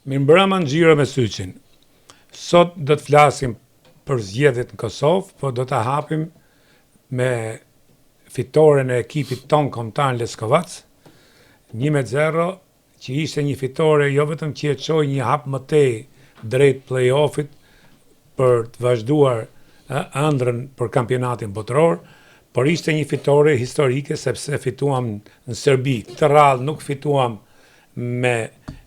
Mirëmbrëma në Xhiro me Syçin. Sot do të flasim për zgjedhjet në Kosovë, po do ta hapim me fitoren e ekipit ton kombëtar në Leskovac, 1-0, që ishte një fitore jo vetëm që e çoi një hap më tej drejt play-offit për të vazhduar ëndrrën për kampionatin botëror, por ishte një fitore historike sepse fituam në Serbi. Këtë radhë nuk fituam me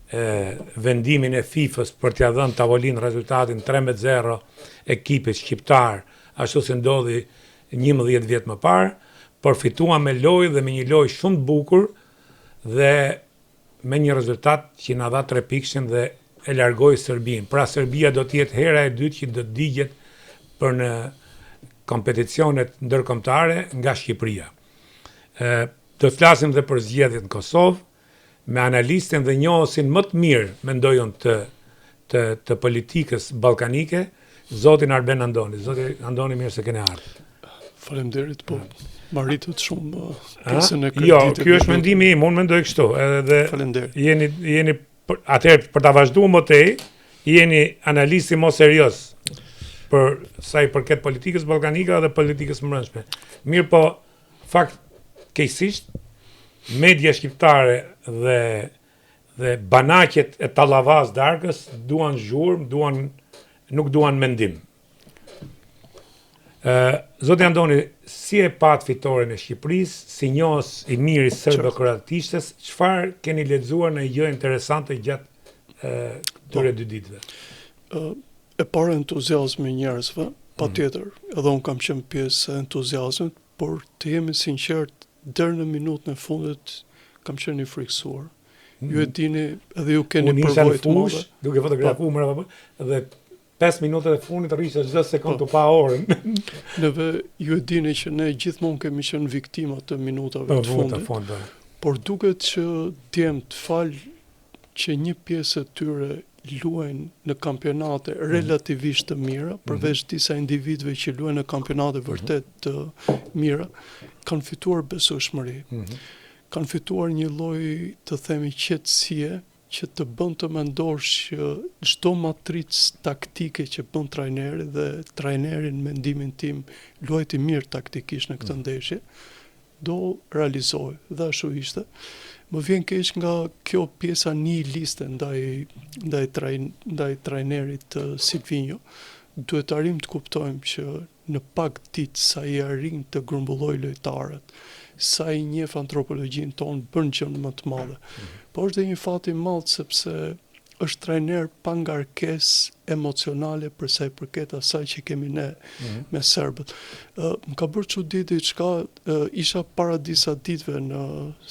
vendimin e FIFA-s për t'ia dhënë tavolinë rezultatin 13-0 ekipit shqiptar, ashtu si ndodhi 11 vjet më parë, por fituam me lojë dhe me një lojë shumë të bukur dhe me një rezultat që na dha 3 pikëshin dhe e largoi Serbinë. Pra Serbia do të jetë hera e dytë që do të digjet për në kompeticionet ndërkombëtare nga Shqipëria. Do të flasim dhe për zgjedhjet në Kosovë, me analistin dhe njohësin më të mirë, mendoj unë, të politikës ballkanike, zotin Arben Andoni. Zoti Andoni, mirë se keni ardhur. Faleminderit, po marritët shumë pjesën e kreditit. Jo, ky është mendimi im, unë mendoj kështu. Edhe faleminderit. Jeni atëherë për ta vazhduar më tej, jeni analisti më serioz për sa i përket politikës ballkanike dhe politikës brendshme. Mirë, po fakt keqësisht media shqiptare dhe banaqet e Tallavas darkës duan zhurmë, nuk duan mendim. Zoti Andoni, si e pat fitoren e Shqipërisë, si njohës i mirë i serbokroatishtes, çfarë keni lexuar në gjë interesante gjatë këtyre 2 ditëve? E para entuziazmi i njerëzve, patjetër, edhe unë kam qenë pjesë e entuziazmit, por të jemi sinqert, deri në minutën e fundit kam qenë i friksuar. Ju e dini, edhe ju keni përvojë të madhe. Duke fotografuar dhe 5 minutat e fundit rrisë çdo sekondë pa orën. Neve ju e dini që ne gjithmonë kemi qenë viktima të minutave të fundit. Por duket që djemt fal që një pjesë e tyre luajnë në kampionate relativisht të mira, përveç disa individëve që luajnë në kampionate vërtet të mira, kanë fituar besueshmëri. Kanë fituar një lloj, të themi, qetësie, që të bën të mendosh që çdo matricë taktike që bën trajneri dhe trajneri në mendimin tim luajti mirë taktikisht në këtë ndeshje, do realizoj, dhe ashtu ishte. Më vjen keq nga kjo pjesa nihiliste ndaj trajnerit Silvinjo. Duhet arrim të kuptojmë që në pak ditë sa i arrin të grumbulloj lojtarët, sa i njeh antropologjinë tonë, bën gjën më të madhe. Po është dhe një fat i madh sepse është trajner pa ngarkesë emocionale për sa i përket asaj që kemi ne me serbët. Më ka bërë çudi diçka, isha para disa ditëve në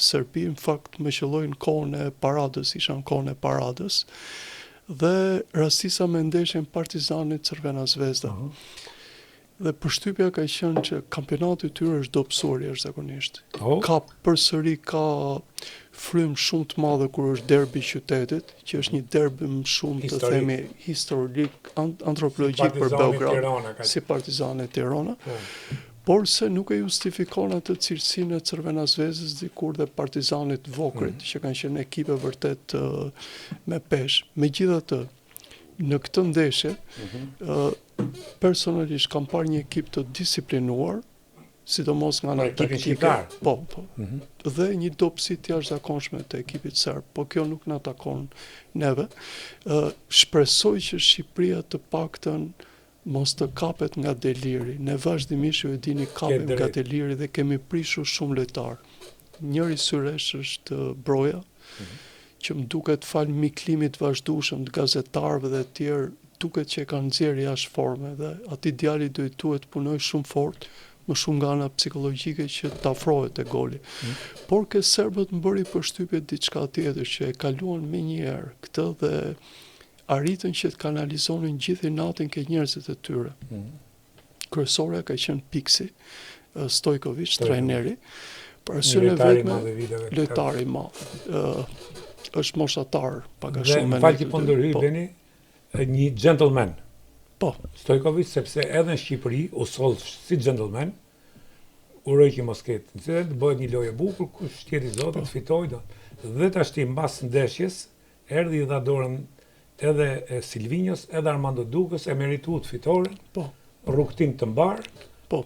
Serbi, në fakt me qelloj në kohën e paradës, isha në kohën e paradës, dhe rastisa me ndeshjen Partizanit Crvena Zvezda. Dhe përshtypja ka qenë që kampionati i tyre është dobësor jashtëzakonisht. Ka përsëri frymë shumë të madhe kur është derbi i qytetit, që është një derbi më shumë të themi historik, antropologjik për Beograd, si Partizani Tirana. Por se nuk e justifikon atë cilësinë e Crvena Zvezdës dikur dhe Partizanit Vokrit, që kanë qenë ekipe vërtet me peshë. Megjithatë, në këtë ndeshje, personalisht kam parë një ekip të disiplinuar, sidomos nga ana taktike. Po. Dhe një dobësi të jashtëzakonshme të ekipit serb, po kjo nuk na takon neve. Shpresoj që Shqipëria të paktën mos të kapet nga deliri. Ne vazhdimisht ju e dini kapem nga deliri dhe kemi prishur shumë lojtar. Njëri syresh është Broja, që më duket fal miklimit vazhdueshëm të gazetarëve dhe të tjerë, duket që e kanë nxjerrë jashtë forme dhe atij djalit duhet të punoj shumë fort, më shumë nga ana psikologjike që të afrohet te goli. Por ke serbët më bëri përshtypje diçka tjetër, që e kaluan më një herë këtë dhe arritën që të kanalizonin gjithë natin ke njerëzit e tyre. Kryesorja ka qenë Piksi, Stojkovic, trajneri, për arsye vetme lojtari i madh. Është moshatar, pak a shumë. Dhe falë që po ndërhyjeni, një gentleman. Po. Stojkovic, sepse edhe në Shqipëri u soll si gentleman, uroj që mos ketë incident, bëhet një lojë e bukur, kush tjetër i zotit fitoi do. Dhe tashti mbas ndeshjes erdhi i dha dorën edhe e Silvinjos, edhe Armando Dukës, e merituar fitore, Po, rrugtim të mbar. po.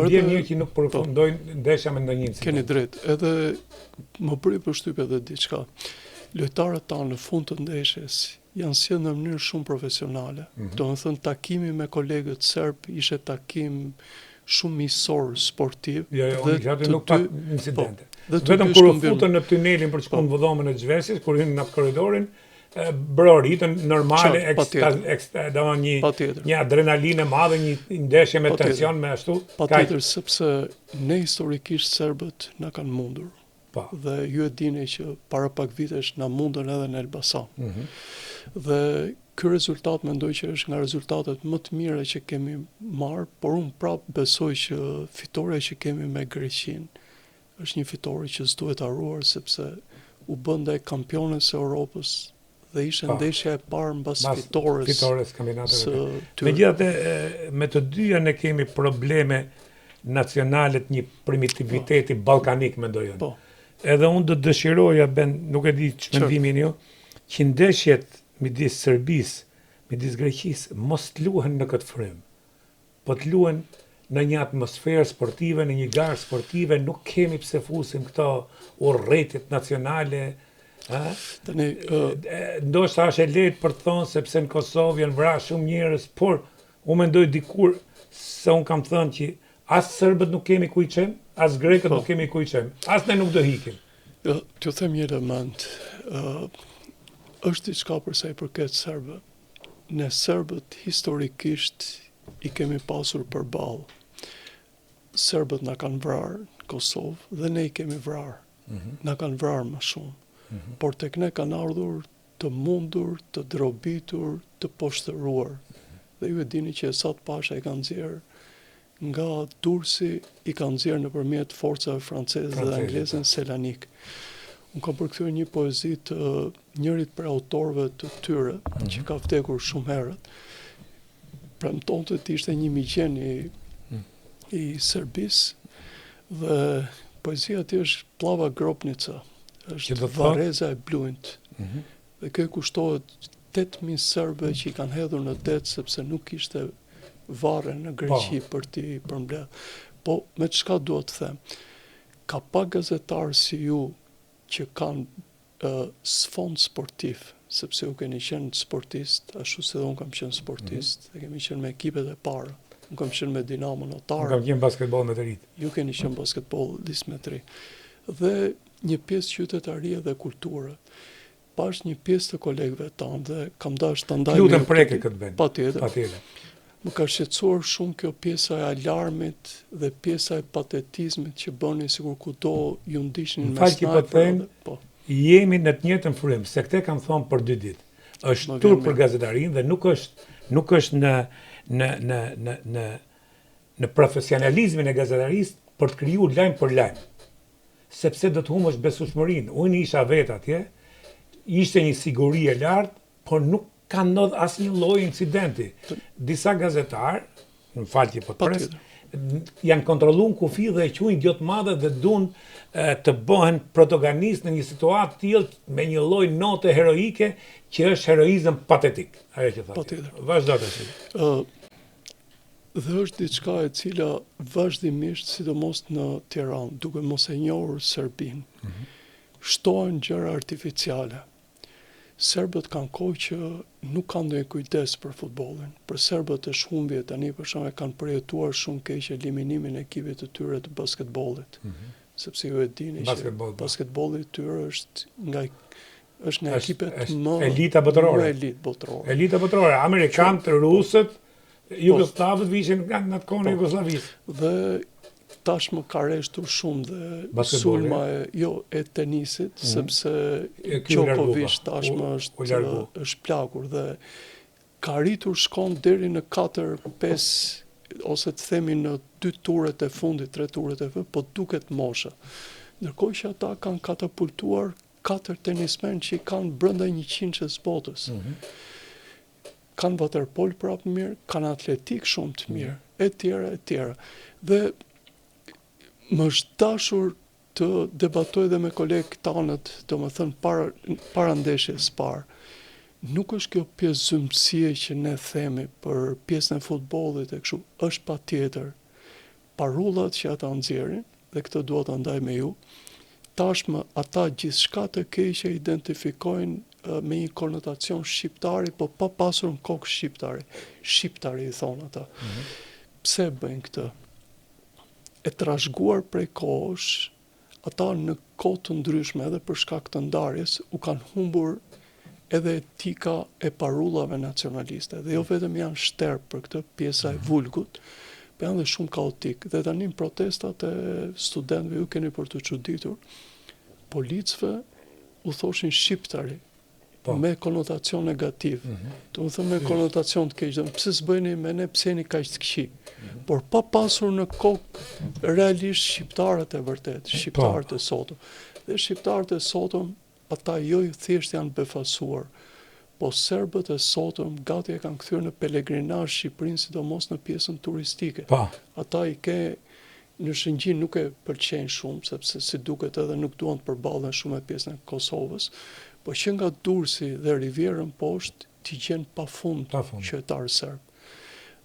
Vjen një që nuk përfundojnë ndeshja me ndonjë incident. Keni drejt, edhe më bëri përshtypje edhe diçka. Lojtarët tanë në fund të ndeshjes janë sjellë në mënyrë shumë profesionale. Domethënë takimi me kolegët serb ishte takim shumë miqësor sportiv. Jo, unë kisha aty nuk pak incidente. Dhe të Vetëm dy kur u shkëmbim- futën në tunelin për të shkuar në vëdhomën e Xhvesit, kur hyn në korridorin, broritën normale, Patjetër. një adrenalinë e madhe, një ndeshje me Patjetër. tension, me ashtu. Patjetër, sepse ne historikisht serbët na kanë mundur. Po. Dhe ju e dini që para pak vitesh na mundën edhe në Elbasan. Dhe ky rezultat mendoj që është nga rezultatet më të mira që kemi marrë, por unë prapë besoj që fitoria që kemi me Greqinë është një fitore që s'duhet harruar sepse u bën ndaj kampionës së Europës dhe ishte ndeshja e parë mbas fitores kampionateve. së tyre. Megjithatë, me të dyja ne kemi probleme nacionale të një primitiviteti ballkanik, mendoj unë. Po, Edhe unë do dëshiroja, nuk e di çmendimin ju, që ndeshjet midis Serbisë, midis Greqisë, mos të luhen në këtë frym. Po të luhen në një atmosferë sportive, në një garë sportive, nuk kemi pse fusim këto urrëtiet nacionale. tani Ndoshta është e lehtë për të thonë sepse në Kosovë janë vrarë shumë njerëz, por unë mendoj dikur se unë kam thënë që as serbët nuk kemi ku i qem, as grekët nuk kemi ku i qem, as ne nuk do hikim. t'ju them një element, është diçka për sa i përket serbëve. Ne serbët historikisht i kemi pasur përballë. Serbët na kanë vrarë në Kosovë dhe ne i kemi vrarë. Na kanë vrarë më shumë. Por tek ne kanë ardhur të mundur, të drobitur, të poshtëruar. Dhe ju e dini që Esat Pasha i kanë nxjerrë nga Durrësi, i kanë nxjerrë nëpërmjet forcave franceze dhe angleze në Selanik. Unë kam përkthyer një poezi të njërit prej autorëve të tyre, që ka vdekur shumë herët. Premtonte të ishte një miqen i Serbisë dhe poezia aty është Plava Grobnica, është Vareza e Bluint. Dhe kjo kushtohet 8.000 serbe që i kanë hedhur në det sepse nuk ishte varre në Greqi për t'i përmbledh. Po me çka duhet të them? Ka pak gazetarë si ju që kanë sfond sportiv, sepse ju keni qenë sportist, ashtu se dhe unë kam qenë sportist, dhe kemi qenë me ekipet e para. Unë kam qenë me Dinamo Notar. Unë kam qenë basketbol me të rit. Ju keni qenë basketbolist me të ri. Dhe një pjesë qytetarie dhe kulture. Pash një pjesë të kolegëve tanë dhe kam dashur ta ndaj. Lutem preke këtë vend. Patjetër. Më ka shqetësuar shumë kjo pjesa e alarmit dhe pjesa e patetizmit që bëni sikur kudo ju ndiqnin me snajper. Po. Jemi në të njëjtën frym, se këtë kam thonë për 2 ditë. Është turp për gazetarinë dhe nuk është në profesionalizmin e gazetarisë për të krijuar lajm për lajm. Sepse do të humbësh besueshmërinë. Unë isha vet atje, ishte një siguri e lartë, por nuk ka ndodh asnjë lloj incidenti. Disa gazetarë, në fal që po të pres, janë kontrolluar në kufi dhe e quajnë idiot madhe dhe duan të bëhen protagonist në një situatë të tillë me një lloj note heroike që është heroizëm patetik. Ajo që thotë. Vazhdo të thënë. Dhe është diçka e cila vazhdimisht, sidomos në Tiranë, duke mos e njohur Serbinë, shtohen gjëra artificiale. Serbët kanë kohë që nuk kanë ndonjë kujdes për futbollin. Për serbët e shhumbje tani për shkak kanë përjetuar shumë keq eliminimin e ekipit të tyre të basketbollit. Sepse ju e dini që basketbolli i tyre është nga ekipet më elita botërore. Elita botërore, amerikanët, rusët, jugosllavët vishin nga atë kohë në Jugosllavisë. Dhe tashmë ka rreshtur shumë dhe sulma e tenisit, sepse Djokovic tashmë është plakur dhe ka rritur shkon deri në 4-5 ose të themi në 2 turet e fundit, 3 turet e fundit, po duket mosha. Ndërkohë që ata kanë katapultuar 4 tenismen që i kanë brenda 100-s botës. Kanë waterpol prapë mirë, kanë atletik shumë të mirë, e tjera. Dhe më është dashur të debatoj dhe me kolegë tanët, do më thënë para ndeshjes parë, Nuk është kjo pjesë zymësie që ne themi për pjesën e futbollit e kështu, është patjetër parullat që ata nxjerrin, dhe këtë dua ta ndaj me ju. Tashmë ata gjithçka të keqe identifikojnë me një konotacion shqiptari, po pa pasur në kokë shqiptari. Shqiptari i thonë ata. Pse bëjnë këtë? E trashëguar prej kohësh, ata në kohë të ndryshme edhe për shkak të ndarjes u kanë humbur edhe etika e parullave nacionaliste. Dhe jo vetëm janë shterë për këtë pjesa e vulgut, po janë dhe shumë kaotik. Dhe tani protestat e studentëve, ju keni për të çuditur, policëve u thoshin shqiptari, me konotacion negativ. Do të thënë me konotacion të keq. Pse s'bëjni me ne, pse jeni kaq të këqij? Por pa pasur në kokë realisht shqiptarët e vërtet, shqiptarët e sotëm. Dhe shqiptarët e sotëm, ata jo thjesht janë befasuar, po serbët e sotëm gati e kanë kthyer në pelegrinazh Shqipërinë, sidomos në pjesën turistike. Ata i ke në Shëngjin nuk e pëlqejnë shumë, sepse si duket edhe nuk duan të përballen shumë me pjesën e Kosovës, po që nga Durrësi dhe Rivierën poshtë t'i gjen pafund qytetarë serb.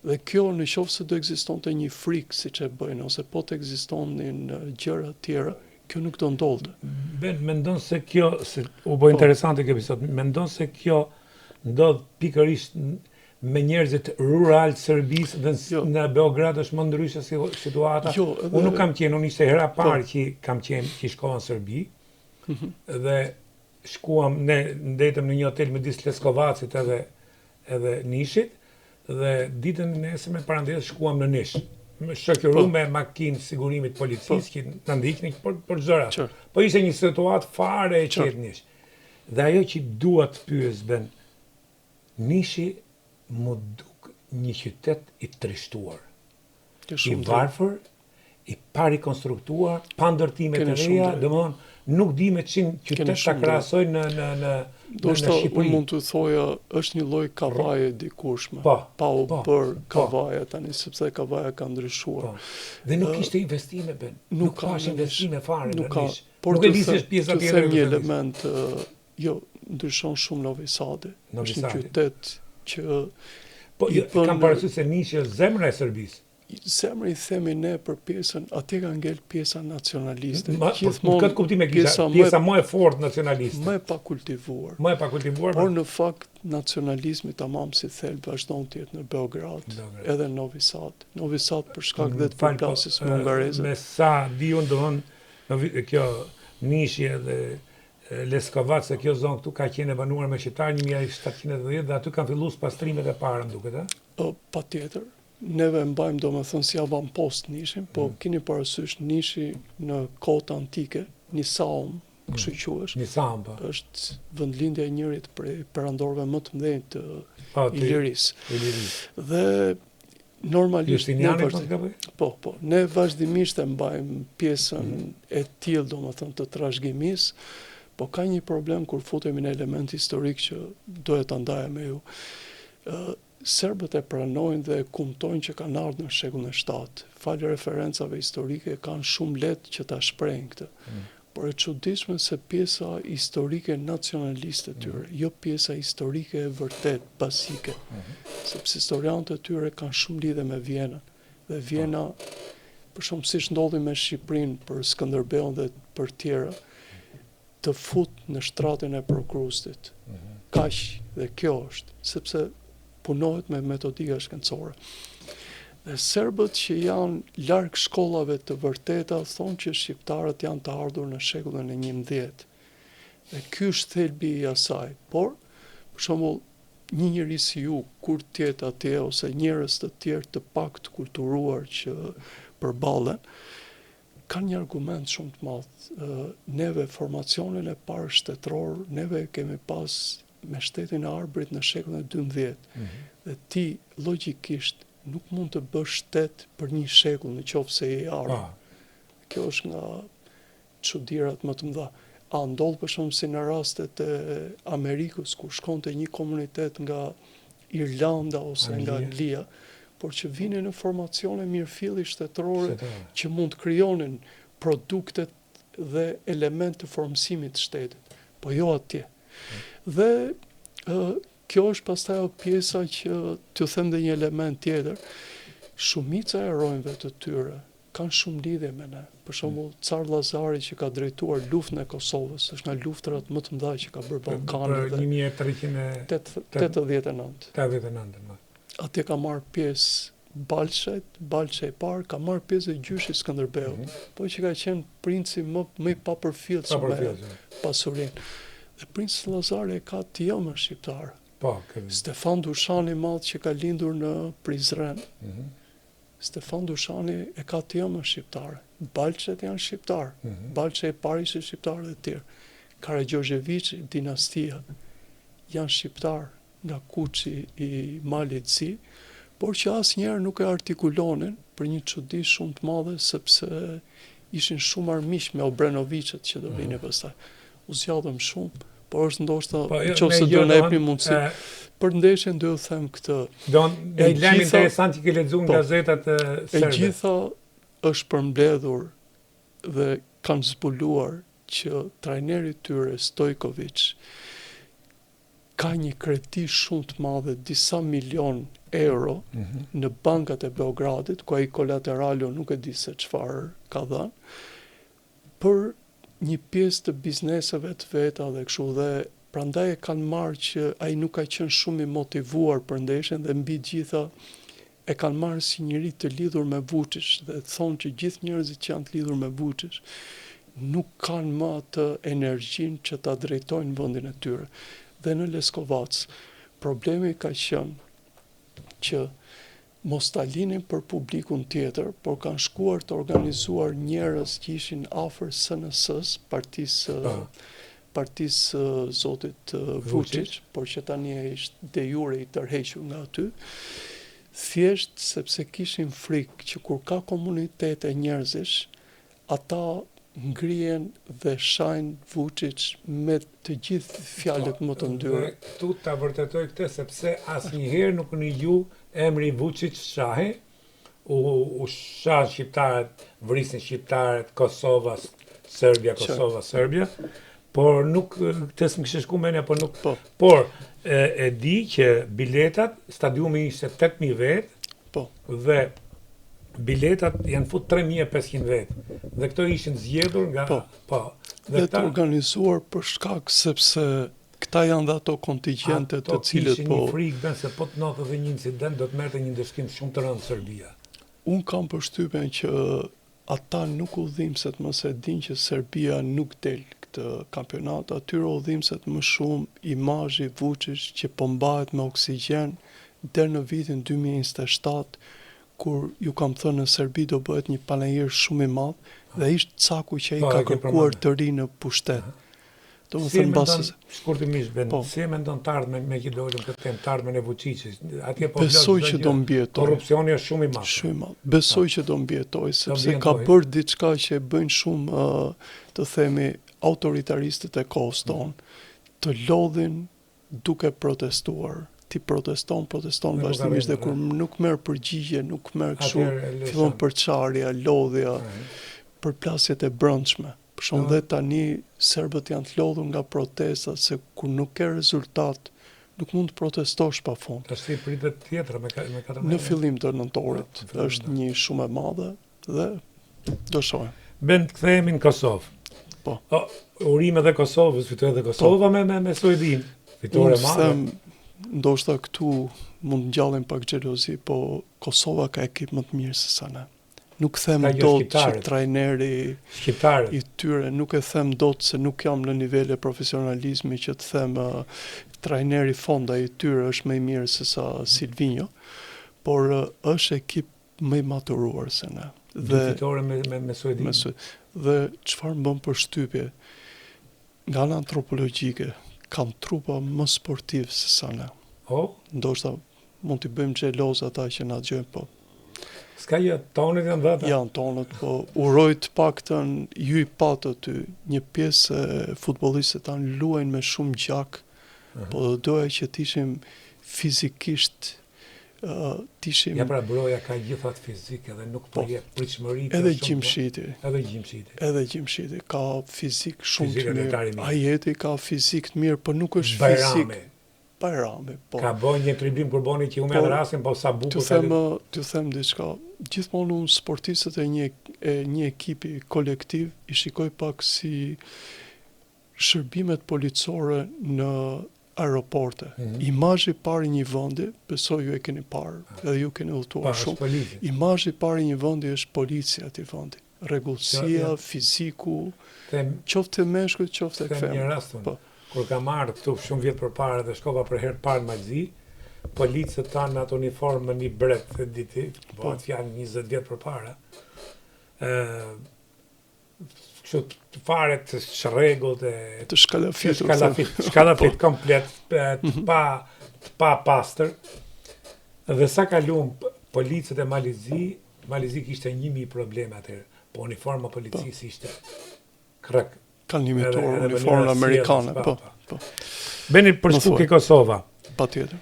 Dhe kjo në qoftë se do ekzistonte një frikë siç e bëjnë, ose po të ekzistonin gjëra të tjera, kjo nuk do ndodhte. Ben, mendon se kjo, se u bë interesante kjo episod, mendon se kjo ndodh pikërisht me njerëzit rural të Serbisë dhe në Beograd është më ndryshe situata. Unë nuk kam qenë, unë ishte hera parë që kam qenë, që shkova në Serbi, dhe shkuam, ne ndetëm në një hotel me disë Leskovacit edhe Nishit, dhe ditën e nesërme parandes shkuam në Nish. Me shoqëru me makinë sigurimit policisë që në ndikni për zëra. Po ishte një situatë fare e qetë Nish. Dhe ajo që dua të pyes, Ben, Nishi mu duk një qytet i trishtuar, i varfër, i pari konstruktuar, pa ndërtime të reja, domethënë nuk di me çin qytet ta krahasoj në Shqipëri. Unë mund të thoja është një lloj kavaje dikurshme, pa u bër kavaja tani, sepse kavaja ka ndryshuar. Dhe nuk kishte investime, Ben. Nuk ka investime fare në Nish. Por të them një element, jo, ndryshon shumë Novi Sadi. Është një qytet që kam parasysh se Nishi është zemra e Serbisë. Zemra i themi ne për pjesën, atje ka ngel pjesa nacionaliste. Gjithmonë këtë kuptim e kisha, pjesa më e fortë nacionaliste. Më e pakultivuar. Më e pakultivuar. Por në fakt nacionalizmi tamam si thelb vazhdon të jetë në Beograd, edhe në Novi Sad. Novi Sad për shkak dhe të përplasjes hungareze. Me sa di unë domthon kjo Nishi edhe Leskovac, se kjo zonë këtu ka qenë e banuar me qytetarë 1710 dhe aty kanë filluar pastrimet e para, më duket, a? Patjetër. Neve mbajmë domethënë si avampost Nishin, po keni parasysh Nishi në kohët antike, Nisaum, kështu quhesh. Nisaum, po. Është vendlindja e njërit prej perandorëve më të mëdhenj të Ilirisë. Dhe normalisht ne vazhdimisht e mbajmë pjesën e tillë domethënë të trashëgimisë, po ka një problem kur futemi në element historik që duhet ta ndaja me ju. Serbët e pranojnë dhe kumtojnë që kanë ardhur në shekullin e 7. Falë referencave historike kanë shumë lehtë që ta shprehin këtë. Por e çuditshme se pjesa historike nacionaliste e tyre, jo pjesa historike e vërtet bazike. Sepse historianët e tyre kanë shumë lidhje me Vienën. Dhe Viena, për shkak siç ndodhi me Shqipërinë për Skënderbeun dhe për tjera, të fut në shtratin e Prokrustit. Kaq, dhe kjo është, sepse punohet me metodika shkencore. Dhe serbët që janë larg shkollave të vërteta thonë që shqiptarët janë të ardhur në shekullin e 11. Dhe ky është thelbi i asaj. Por, për shembull, një njeri si ju, kur tjetë atje, ose njerëz të tjerë të pak të kulturuar që përballen, kanë një argument shumë të madh. Neve formacionin e parë shtetëror, neve kemi pas me shtetin e Arbërit në shekullin e 12. Dhe ti logjikisht nuk mund të bësh shtet për një shekull në qoftë se je arab. Kjo është nga çudirat më të mëdha. A ndodh për shkak si në rastet e Amerikës ku shkonte një komunitet nga Irlanda ose nga Anglia, por që vinin në formacione mirëfilli shtetërore që mund të krijonin produktet dhe element të formësimit të shtetit, po jo atje. Dhe Kjo është pastaj ajo pjesa që t'ju them dhe një element tjetër. Shumica e heronjve të tyre kanë shumë lidhje me ne. Për shembull, Car Llazari që ka drejtuar luftën e Kosovës, është nga luftrat më të mëdha që ka bërë Ballkani Për 1389. 1389. Atje ka marrë pjesë Balçe i parë ka marrë pjesë e gjyshi Skënderbeut, po që ka qenë princi më i papërfillshëm me pasurinë. Dhe princi Llazari ka të jomën shqiptar. Po, Stefan Dushani i madh që ka lindur në Prizren. Stefan Dushani e ka të jomën shqiptare. Balçet janë shqiptar. Balçe i parë ishte shqiptar dhe të tjerë. Karagjozheviçi, dinastia, janë shqiptar nga Kuçi i Malit Zi, por që asnjëherë nuk e artikulonin për një çudi shumë të madhe sepse ishin shumë armiq me Obrenovićët që do vinin pastaj. U zgjatëm shumë, por është ndoshta nëse do na jepni mundësi. Për ndeshjen do ju them këtë. E lajm interesant që ke lexuar në gazetat serbe. E gjitha është përmbledhur dhe kanë zbuluar që trajneri tyre Stojković ka një kredi shumë të madhe, disa milion euro në bankat e Beogradit, ku ai kolateralo nuk e di se çfarë ka dhënë, për një pjesë të bizneseve të veta dhe kështu, dhe prandaj e kanë marrë që ai nuk ka qenë shumë i motivuar për ndeshjen dhe mbi gjitha e kanë marrë si njëri të lidhur me Vučić dhe thonë që gjithë njerëzit që janë të lidhur me Vučić nuk kanë më atë energjinë që ta drejtojnë vendin e tyre. Dhe në Leskovac problemi ka qenë që mos ta linin për publikun tjetër, por kanë shkuar të organizuar njerëz që ishin afër SNS-s, partisë zotit Vučić, por që tani është de jure i tërhequr nga aty, thjesht sepse kishin frikë që kur ka komunitete njerëzish, ata ngrihen dhe shajnë Vučić me të gjithë fjalët më të ndyra. Këtu ta vërtetoj këtë sepse asnjëherë nuk në ju emri Vučić shahe, u shah shqiptarët, vrisin shqiptarët, Kosova, Serbia, por nuk, këtë s'më kishte shku mendja, por nuk, por e di që biletat, stadiumi ishte 8.000 vetë, dhe biletat janë fut 3.500 vetë, dhe këto ishin zgjedhur nga, dhe të organizuar për shkak sepse këta janë dhe ato kontingjente të cilët kishin një frikë ben se po të ndodhte dhe një incident do të merrte një ndëshkim shumë të rëndë Serbia. Unë kam përshtypjen që ata nuk udhimset mos e dinë që Serbia nuk del këtë kampionat, atyre udhimset më shumë imazhi Vučić që po mbahet me oksigjen deri në vitin 2027, kur ju kam thënë në Serbi do bëhet një panajir shumë i madh dhe ishte caku që ai ka kërkuar të ri në pushtet. Shkurtimisht, si e mendon të ardhmen me që dolëm këtë temë, të ardhmen e Vučićit? Besoj që do mbijetoj. Korrupsioni është shumë i madh. Shumë i madh. Besoj që do mbijetoj, sepse ka bërë diçka që e bëjnë shumë, të themi, autoritaristët e kohës tonë, të lodhin duke protestuar. Ti proteston vazhdimisht dhe kur nuk merr përgjigje, nuk merr kështu, fillon përçarja, lodhja, përplasjet e brendshme. Për shkak dhe tani serbët janë të lodhur nga protestat se kur nuk ke rezultat, nuk mund të protestosh pafund. Tash si pritet tjetra me 14. Në fillim të nëntorit është një shumë e madhe dhe do shohim. Bën kthehemi në Kosovë. Po. Urime dhe Kosovës, fitoi edhe Kosova me Suedin. Fitore e madhe. Ndoshta këtu mund ngjallin pak xhelozi, po Kosova ka ekip më të mirë se sa ne. Nuk them dot që trajneri i tyre, nuk e them dot se nuk jam në nivele profesionalizmi që të them trajneri fonda i tyre është më i mirë se sa Silvinho, por është ekip më i maturuar se ne. Dhe fitore me Suedin. Dhe çfarë më bën përshtypje, nga ana antropologjike, kanë trupa më sportiv se sa ne. Ndoshta mund t'i bëjmë xheloz ata që na dëgjojnë, po. S'ka jo, tonët janë dhëta? Janë tonët, po uroj të paktën ju i patë aty, një pjesë e futbollistët tanë luajnë me shumë gjak, po doja që t'ishim fizikisht, Ja pra broja ka gjithat fizike dhe nuk po jep pritshmëri. Edhe Gjimshiti. Edhe Gjimshiti ka fizik shumë të mirë. Ajeti ka fizik të mirë, por nuk është fizik. Bajrami, po. Ka bën një tribim kur boni që umë edhe rastin, po sa bukur T'ju them diçka. Gjithmonë unë sportistët e një ekipi kolektiv i shikoj pak si shërbimet policore në aeroporte. Imazhi i parë i një vendi, besoj ju e keni parë, edhe ju keni udhëtuar shumë. Imazhi i parë i një vendi është policia e atij vendi. Rregullsia, fiziku, qoftë meshkujt, qoftë femrat. Një rast kur kam marrë këtu shumë vjet përpara dhe shkova për herë të parë në Malzi, policët tanë me atë uniformë me një bret të diti, bëhet fjalë 20 vjet përpara. Kështu fare të shërregullt të shkalafitur. Shkalafit komplet, pa pastër. Dhe sa kaluam policët e Malizi kishte 1000 probleme atëherë, po uniforma policisë ishte krek. Kanë limituar uniformën amerikane, po. Beni për shkak Kosova. Patjetër.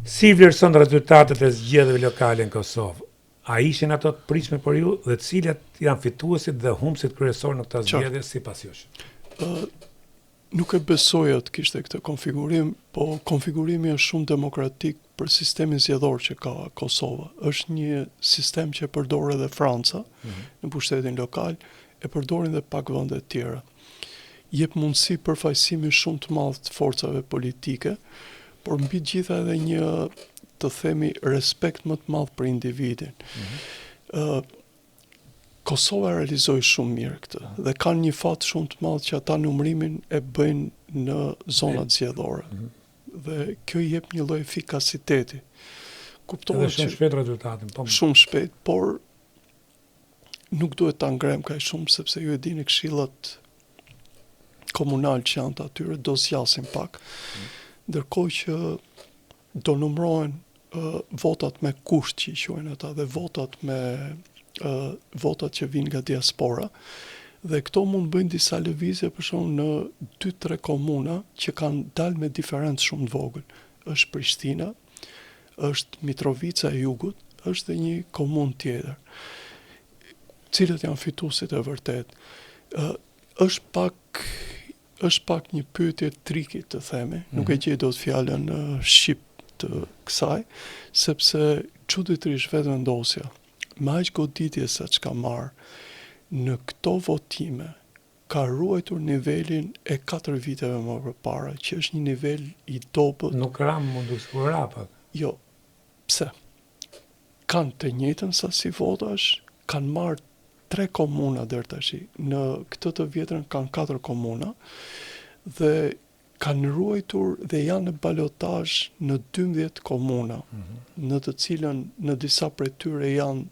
Si vlerëson rezultatet e zgjedhjeve lokale në Kosovë? A ishin ato të pritshme për ju dhe cilat janë fituesit dhe humbësit kryesorë në këta zgjedhje sipas jush? Nuk e besoja të kishte këtë konfigurim, po konfigurimi është shumë demokratik për sistemin zgjedhor që ka Kosova. Është një sistem që e përdor edhe Franca në pushtetin lokal, e përdorin dhe pak vende të tjera. Jep mundësi përfaqësimi shumë të madh të forcave politike, por mbi gjitha edhe një, të themi, respekt më të madh për individin. Kosova realizoi shumë mirë këtë dhe kanë një fat shumë të madh që ata numërimin e bëjnë në zonat zgjedhore. Dhe kjo i jep një lloj efikasiteti. Kuptohet shumë shpejt rezultatin, po. Shumë shpejt, por nuk duhet ta ngrem kaq shumë sepse ju e dini këshillat komunal që janë të atyre do zgjasin pak. Ndërkohë që do numërohen votat me kusht që i quajnë ata dhe votat që vinë nga diaspora dhe këto mund bëjnë disa lëvizje për shembull në 2-3 komuna që kanë dalë me diferencë shumë të vogël. Është Prishtina, është Mitrovica e Jugut, është dhe një komunë tjetër. Cilët janë fituesit e vërtet. Është pak një pyetje triki të themi, nuk e gjej dot fjalën shqip të kësaj, sepse çuditërisht vetë vendosja, me aq goditje sa çka marr në këto votime ka ruajtur nivelin e 4 viteve më përpara, që është një nivel i dobët. Nuk ram mundu të rapat. Jo. Pse? Kanë të njëjtën sasi votash, kanë marrë 3 komuna deri tash. Në këtë të vjetrën kanë 4 komuna dhe kanë ruajtur dhe janë në balotazh në 12 komuna, në të cilën në disa prej tyre janë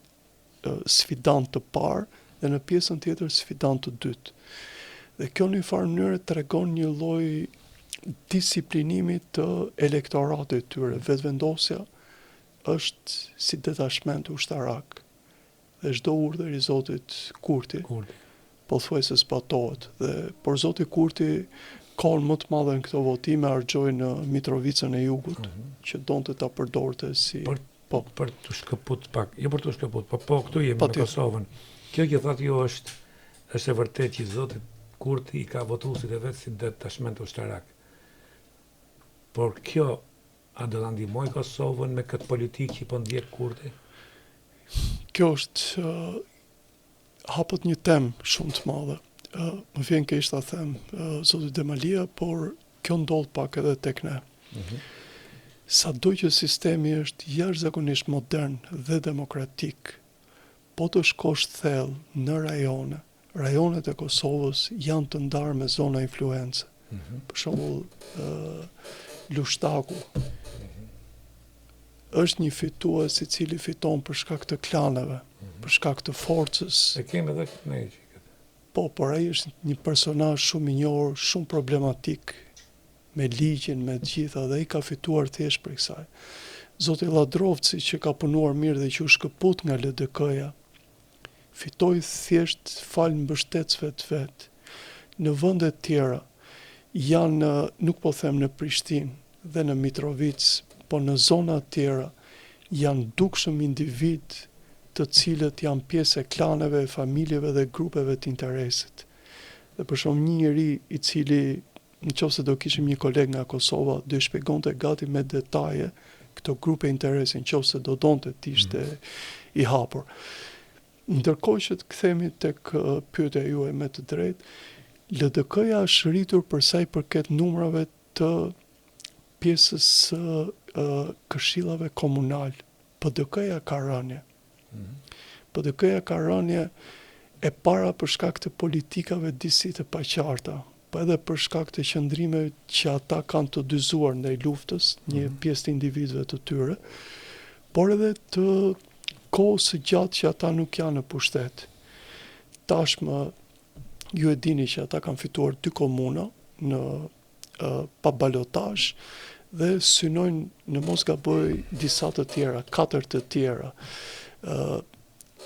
sfidant të parë dhe në pjesën tjetër sfidant të dytë. Dhe kjo në një farë mënyrë tregon një lloj disiplinimi të elektoratit tyre. Vetëvendosja është si detachment ushtarak. Dhe çdo urdhër i Zotit Kurti. Pothuajse zbatohet. Por Zoti Kurti kohën më të madhe në këto votime harxhoi në Mitrovicën e Jugut, që donte ta përdorte si për të shkëput pak, jo për të shkëput, po këtu jemi në Kosovën. Kjo që thatë ju është e vërtet që Zoti Kurti i ka votuesit e vet si detachment ushtarak. Por kjo a do ta ndihmojë Kosovën me këtë politikë që po ndjek Kurti? Kjo është hapët një temë shumë të madhe. Më vjen keq ta them Zoti Demalia, por kjo ndodh pak edhe tek ne. Sado që sistemi është jashtëzakonisht modern dhe demokratik, po të shkosh thellë në rajonet e Kosovës janë të ndarë me zona influencë. Për shembull Lushtaku është një fitues i cili fiton për shkak të klaneve, për shkak të forcës. E kemi edhe këtë ne. Po, por ai është një personazh shumë i njohur, shumë problematik me ligjin, me të gjitha, dhe i ka fituar thjesht për kësaj. Zoti Lladrovci, që ka punuar mirë dhe që u shkëput nga LDK-ja, fitoi thjesht fal mbështetësve të vet. Në vende të tjera janë, nuk po them në Prishtinë dhe në Mitrovic, po në zona të tjera janë dukshëm individ të cilët janë pjesë e klaneve, familjeve dhe grupeve të interesit. Dhe për shembull një njeri i cili në qoftë se do kishim një koleg nga Kosova, do i shpjegonte gati me detaje këto grupe interesi, në qoftë se do donte të ishte i hapur. Ndërkohë që të kthehemi tek pyetja juaj me të drejtë, LDK-ja është rritur për sa i përket numrave të pjesës këshillave komunal. PDK-ja ka rënje. PDK-ja ka rënje e para për shkak të politikave disi të paqarta, po edhe për shkak të qëndrimeve që ata kanë të dyzuar ndaj luftës, një pjesë të individëve të tyre, por edhe të kohës së gjatë që ata nuk janë në pushtet. Tashmë ju e dini që ata kanë fituar 2 komuna në pa balotazh dhe synojnë, në mos gaboj, disa të tjera, 4 të tjera.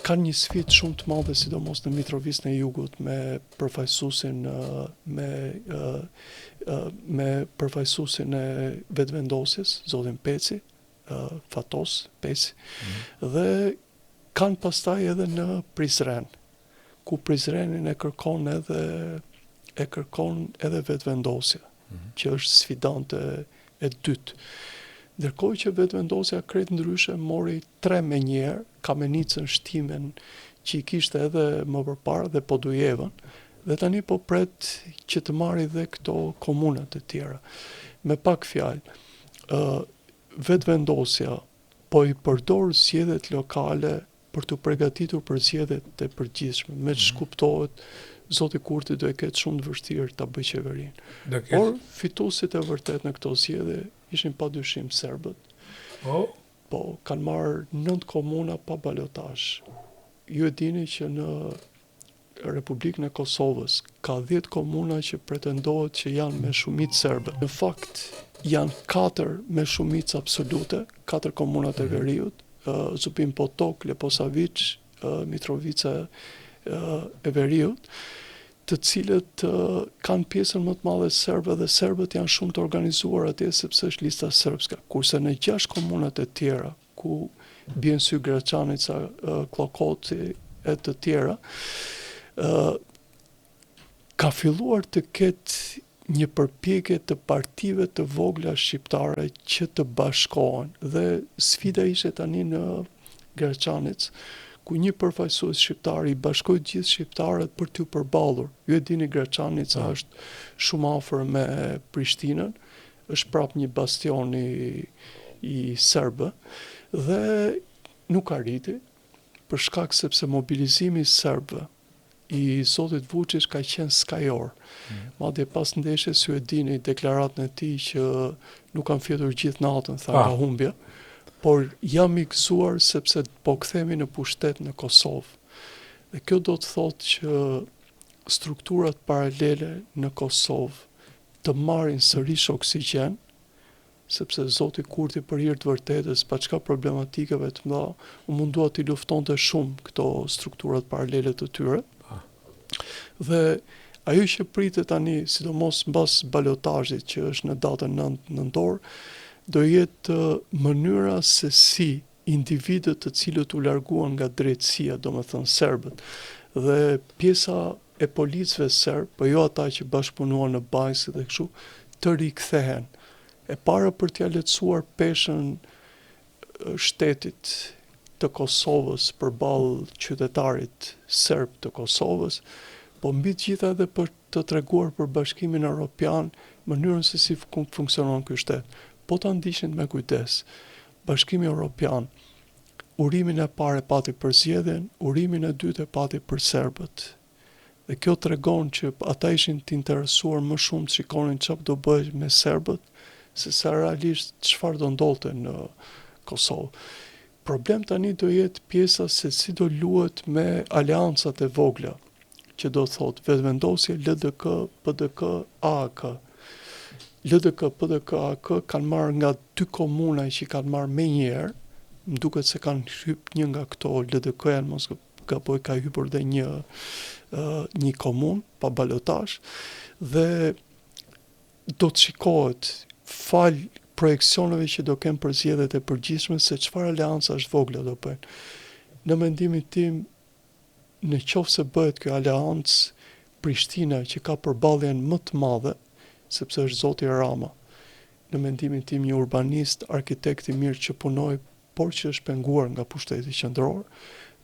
Kanë një sfidë shumë të madhe, sidomos në Mitrovicën e Jugut, me përfaqësuesin e vetëvendosjes, zotin Peci, Fatos Peci, dhe kanë pastaj edhe në Prizren, ku Prizrenin e kërkon edhe vetëvendosja, që është sfidante e dytë. Ndërkohë që vetëvendosja krejt ndryshe mori 3 me njëherë, Kamenicën, Shtimen, që i kishte edhe më përpara dhe Podujevën, dhe tani po pret që të marrë dhe këto komunat e tjera. Me pak fjalë, vetëvendosja po i përdor zgjedhjet lokale për të përgatitur për zgjedhjet e përgjithshme, me që kuptohet Zoti Kurti do e ketë shumë të vështirë ta bëjë qeverinë. Por fituesit e vërtet në këto zgjedhje ishin padyshim serbët. Po, kanë marrë 9 komuna pa balotazh. Ju e dini që në Republikën e Kosovës ka 10 komuna që pretendohet që janë me shumicë serbe. Në fakt, janë 4 me shumicë absolute, 4 komunat e Veriut, Zupin Potok, Leposavić, Mitrovica e Veriut, të cilët kanë pjesën më të madhe serbe dhe serbët janë shumë të organizuar atje sepse është lista serbska. Kurse në 6 komunat e tjera, ku bien sy Graçanica, Klokoti e të tjera, ka filluar të ketë një përpjekje të partive të vogla shqiptare që të bashkohen dhe sfida ishte tani në Graçanicë, ku një përfaqësues shqiptar i bashkoi gjithë shqiptarët për t'u përballur. Ju e dini Graçanica është shumë afër me Prishtinën, është prap një bastion i serbë dhe nuk arriti për shkak sepse mobilizimi i serbëve i zotit Vučić ka qenë skajor. Madje pas ndeshjes ju e dini deklaratën e tij që nuk kanë fjetur gjithë natën, tha nga humbja. Por jam i gëzuar sepse po kthehemi në pushtet në Kosovë. Dhe kjo do të thotë që strukturat paralele në Kosovë të marrin sërish oksigjen, sepse Zoti Kurti për hir të vërtetës, pa çka problematikave të mëdha, u mundua t'i luftonte shumë këto strukturat paralele të tyre. Dhe ajo që pritet tani, sidomos mbas balotazhit që është në datën 9 nëntor, do jetë mënyra se si individët të cilët u larguan nga drejtësia, domethënë serbët, dhe pjesa e policëve serb, po jo ata që bashkëpunuan në bajsë dhe kështu, të rikthehen. E para për t'ia lehtësuar peshën shtetit të Kosovës përballë qytetarit serb të Kosovës, po mbi të gjitha edhe për të treguar për Bashkimin Evropian mënyrën se si funksionon ky shtet. Po ta ndiqnin me kujdes. Bashkimi Evropian, urimin e parë pati për zgjedhjen, urimin e dytë pati për serbët. Dhe kjo tregon që ata ishin të interesuar më shumë të shikonin çfarë do bëhet me serbët, se sa realisht çfarë do ndodhte në Kosovë. Problem tani do jetë pjesa se si do luhet me aleancat e vogla, që do thotë vetëvendosje, LDK, PDK, AAK. LDK, PDK, AAK kanë marrë nga 2 komuna që kanë marrë me njëherë, më duket se kanë hyp një nga këto LDK-ja, mos gaboj ka hypur dhe një komunë pa balotazh, dhe do të shikohet fal projeksioneve që do kenë për zgjedhjet e përgjithshme se çfarë aleancash vogla do bëjnë. Në mendimin tim, në qoftë se bëhet kjo aleancë, Prishtina që ka përballjen më të madhe sepse është zoti Rama. Në mendimin tim një urbanist, arkitekt i mirë që punoi, por që është penguar nga pushteti qendror,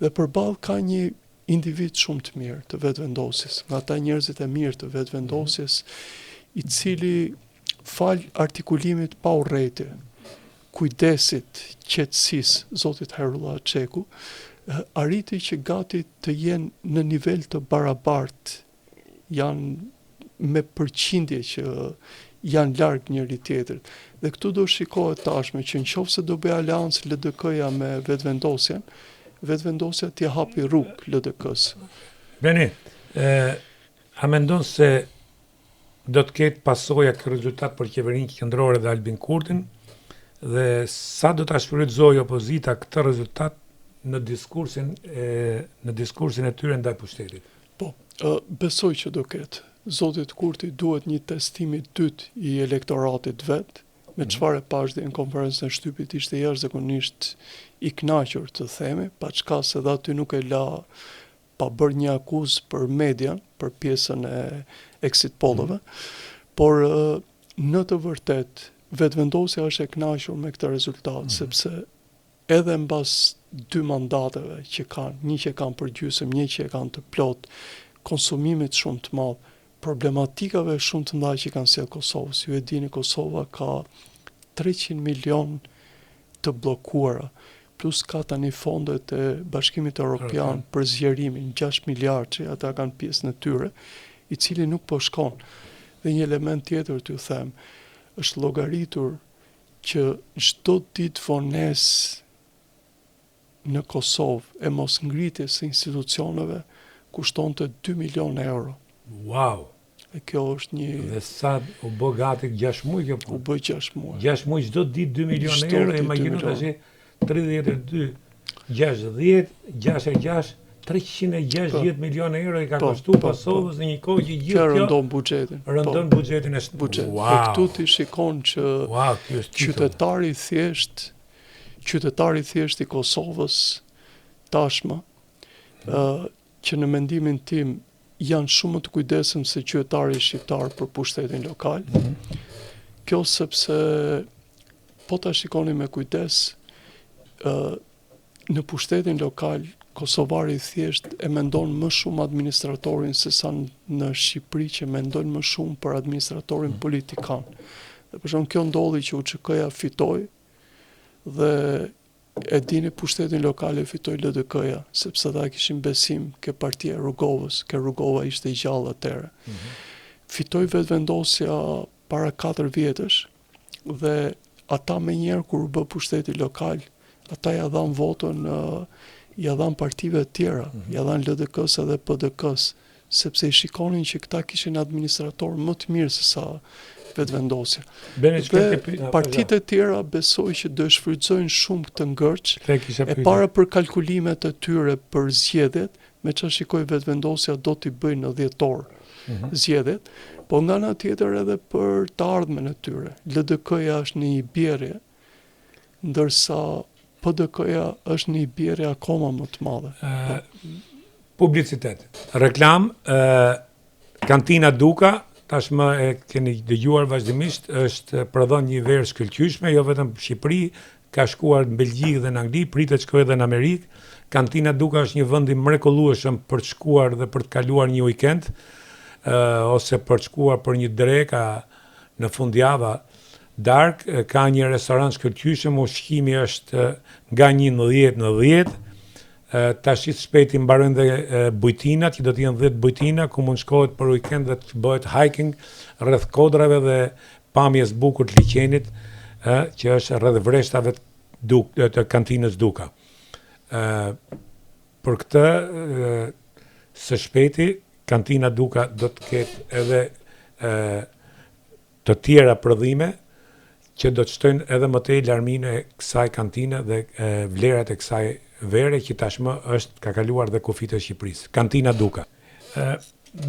dhe përballë ka një individ shumë të mirë të vetëvendosjes, nga ata njerëzit e mirë të vetëvendosjes, i cili fal artikulimit pa urrëti, kujdesit, qetësisë, zotit Hairullah Çeku, arriti që gati të jenë në nivel të barabartë, janë me përqindje që janë larg njëri tjetrit. Dhe këtu do shikohet tashme që nëse do bëj aleancë LDK-ja me vetëvendosjen, vetëvendosja t'i hapi rrugë LDK-s. Beni, a mendon se do të ketë pasoja kë rezultat për qeverinë qendrore dhe Albin Kurtin, dhe sa do ta shfrytëzojë opozita këtë rezultat në diskursin e tyre ndaj pushtetit? Po, besoj që do ketë. Zotit Kurti duhet një testim i dytë i elektoratit vet, me çfarë pash dhe në konferencën e shtypit ishte jashtëzakonisht i kënaqur të themi, pa çka se dha aty nuk e la pa bërë një akuzë për median, për pjesën e exit pollove, por në të vërtet vetëvendosja është e kënaqur me këtë rezultat, sepse edhe mbas 2 mandateve që kanë, një që kanë për gjysmë, një që kanë të plot, konsumimit shumë të madh, problematikave shumë të ndaj që kanë sjellë Kosovës. Ju e dini, Kosova ka 300 milion të bllokuara, plus ka tani fondet e Bashkimit Evropian për zgjerimin, 6 miliard që ata kanë pjesën e tyre, i cili nuk po shkon. Dhe një element tjetër t'ju them, është llogaritur që çdo ditë vonesë në Kosovë e mos ngritjes së institucioneve kushtonte 2 milion euro. Wow! E kjo është një... Dhe sa u bë gati 6 muaj kjo? U bë 6 muaj. 6 muaj çdo ditë 2 milion euro, imagjino tash 32, 60, 66, 360 milion euro i ka kushtuar Kosovës në një kohë që gjithë kjo rëndon buxhetin. Rëndon buxhetin e buxhet. Wow. Dhe këtu ti shikon që qytetari thjesht i Kosovës tashmë, që në mendimin tim janë shumë të kujdesshëm se qytetari shqiptar për pushtetin lokal. Kjo sepse po ta shikoni me kujdes, në pushtetin lokal kosovari thjesht e mendon më shumë administratorin se sa në Shqipëri që mendojnë më shumë për administratorin politikan. Dhe për shembull kjo ndodhi që UÇK-ja fitoi dhe e dini pushtetin lokal e fitoi LDK-ja, sepse ata kishin besim ke partia e Rrugovës, ke Rrugova ishte i gjallë atëherë. Fitoi vetëvendosja para 4 vjetësh dhe ata menjëherë kur u bë pushteti lokal, ata ja dhan votën, ja dhan partive të tjera, ja dhan LDK-s edhe PDK-s, sepse i shikonin që këta kishin administrator më të mirë se sa vetëvendosja. Dhe partitë e tjera besoj që do shfrytëzojnë shumë këtë ngërç, e para për kalkulimet e tyre për zgjedhjet, me çfarë shikoj vetëvendosja do t'i bëjnë në 10 orë zgjedhjet, po nga ana tjetër edhe për të ardhmen e tyre. LDK-ja është në një bjerje, ndërsa PDK-ja është një bjerje akoma më të madhe. Publicitet. Reklam, Kantina Duka, tashmë e keni dëgjuar vazhdimisht, është prodhon një verë shkëlqyeshme, jo vetëm në Shqipëri, ka shkuar në Belgjikë dhe në Angli, pritet të shkojë edhe në Amerikë. Kantina Duka është një vend i mrekullueshëm për të shkuar dhe për të kaluar një weekend, ose për të shkuar për një dreka në fundjava dark, ka një restorant shkëlqyeshëm, ushqimi është nga 11 në 10. Tash shpejt i mbarojnë dhe bujtinat, që do të jenë 10 bujtina, ku mund shkohet për weekend dhe të bëhet hiking rreth kodrave dhe pamjes bukur të liqenit, që është rreth vreshtave të kantinës Duka. Për këtë, së shpejti, Kantina Duka do të ketë edhe të tjera prodhime që do të shtojnë edhe më tej larminë e kësaj kantine dhe vlerat e kësaj vere që tashmë ka kaluar dhe kufit e Shqipërisë. Kantina Duka.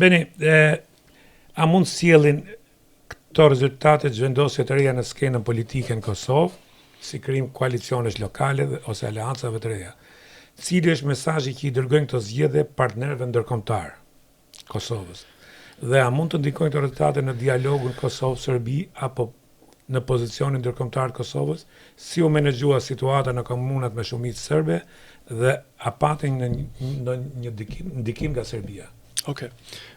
Beni, a mund sjellin këto rezultate zhvendosje të reja në skenën politike në Kosovë, si krijim koalicionesh lokale ose aleancave të reja? Cili është mesazhi që i dërgojnë këto zgjedhje partnerëve ndërkombëtar Kosovës? Dhe a mund të ndikojnë këto rezultate në dialogun Kosovë-Serbi apo në pozicionin ndërkombëtar të Kosovës, si u menaxhua situata në komunat me shumicë serbe dhe a patin në një ndikim nga Serbia? Okej.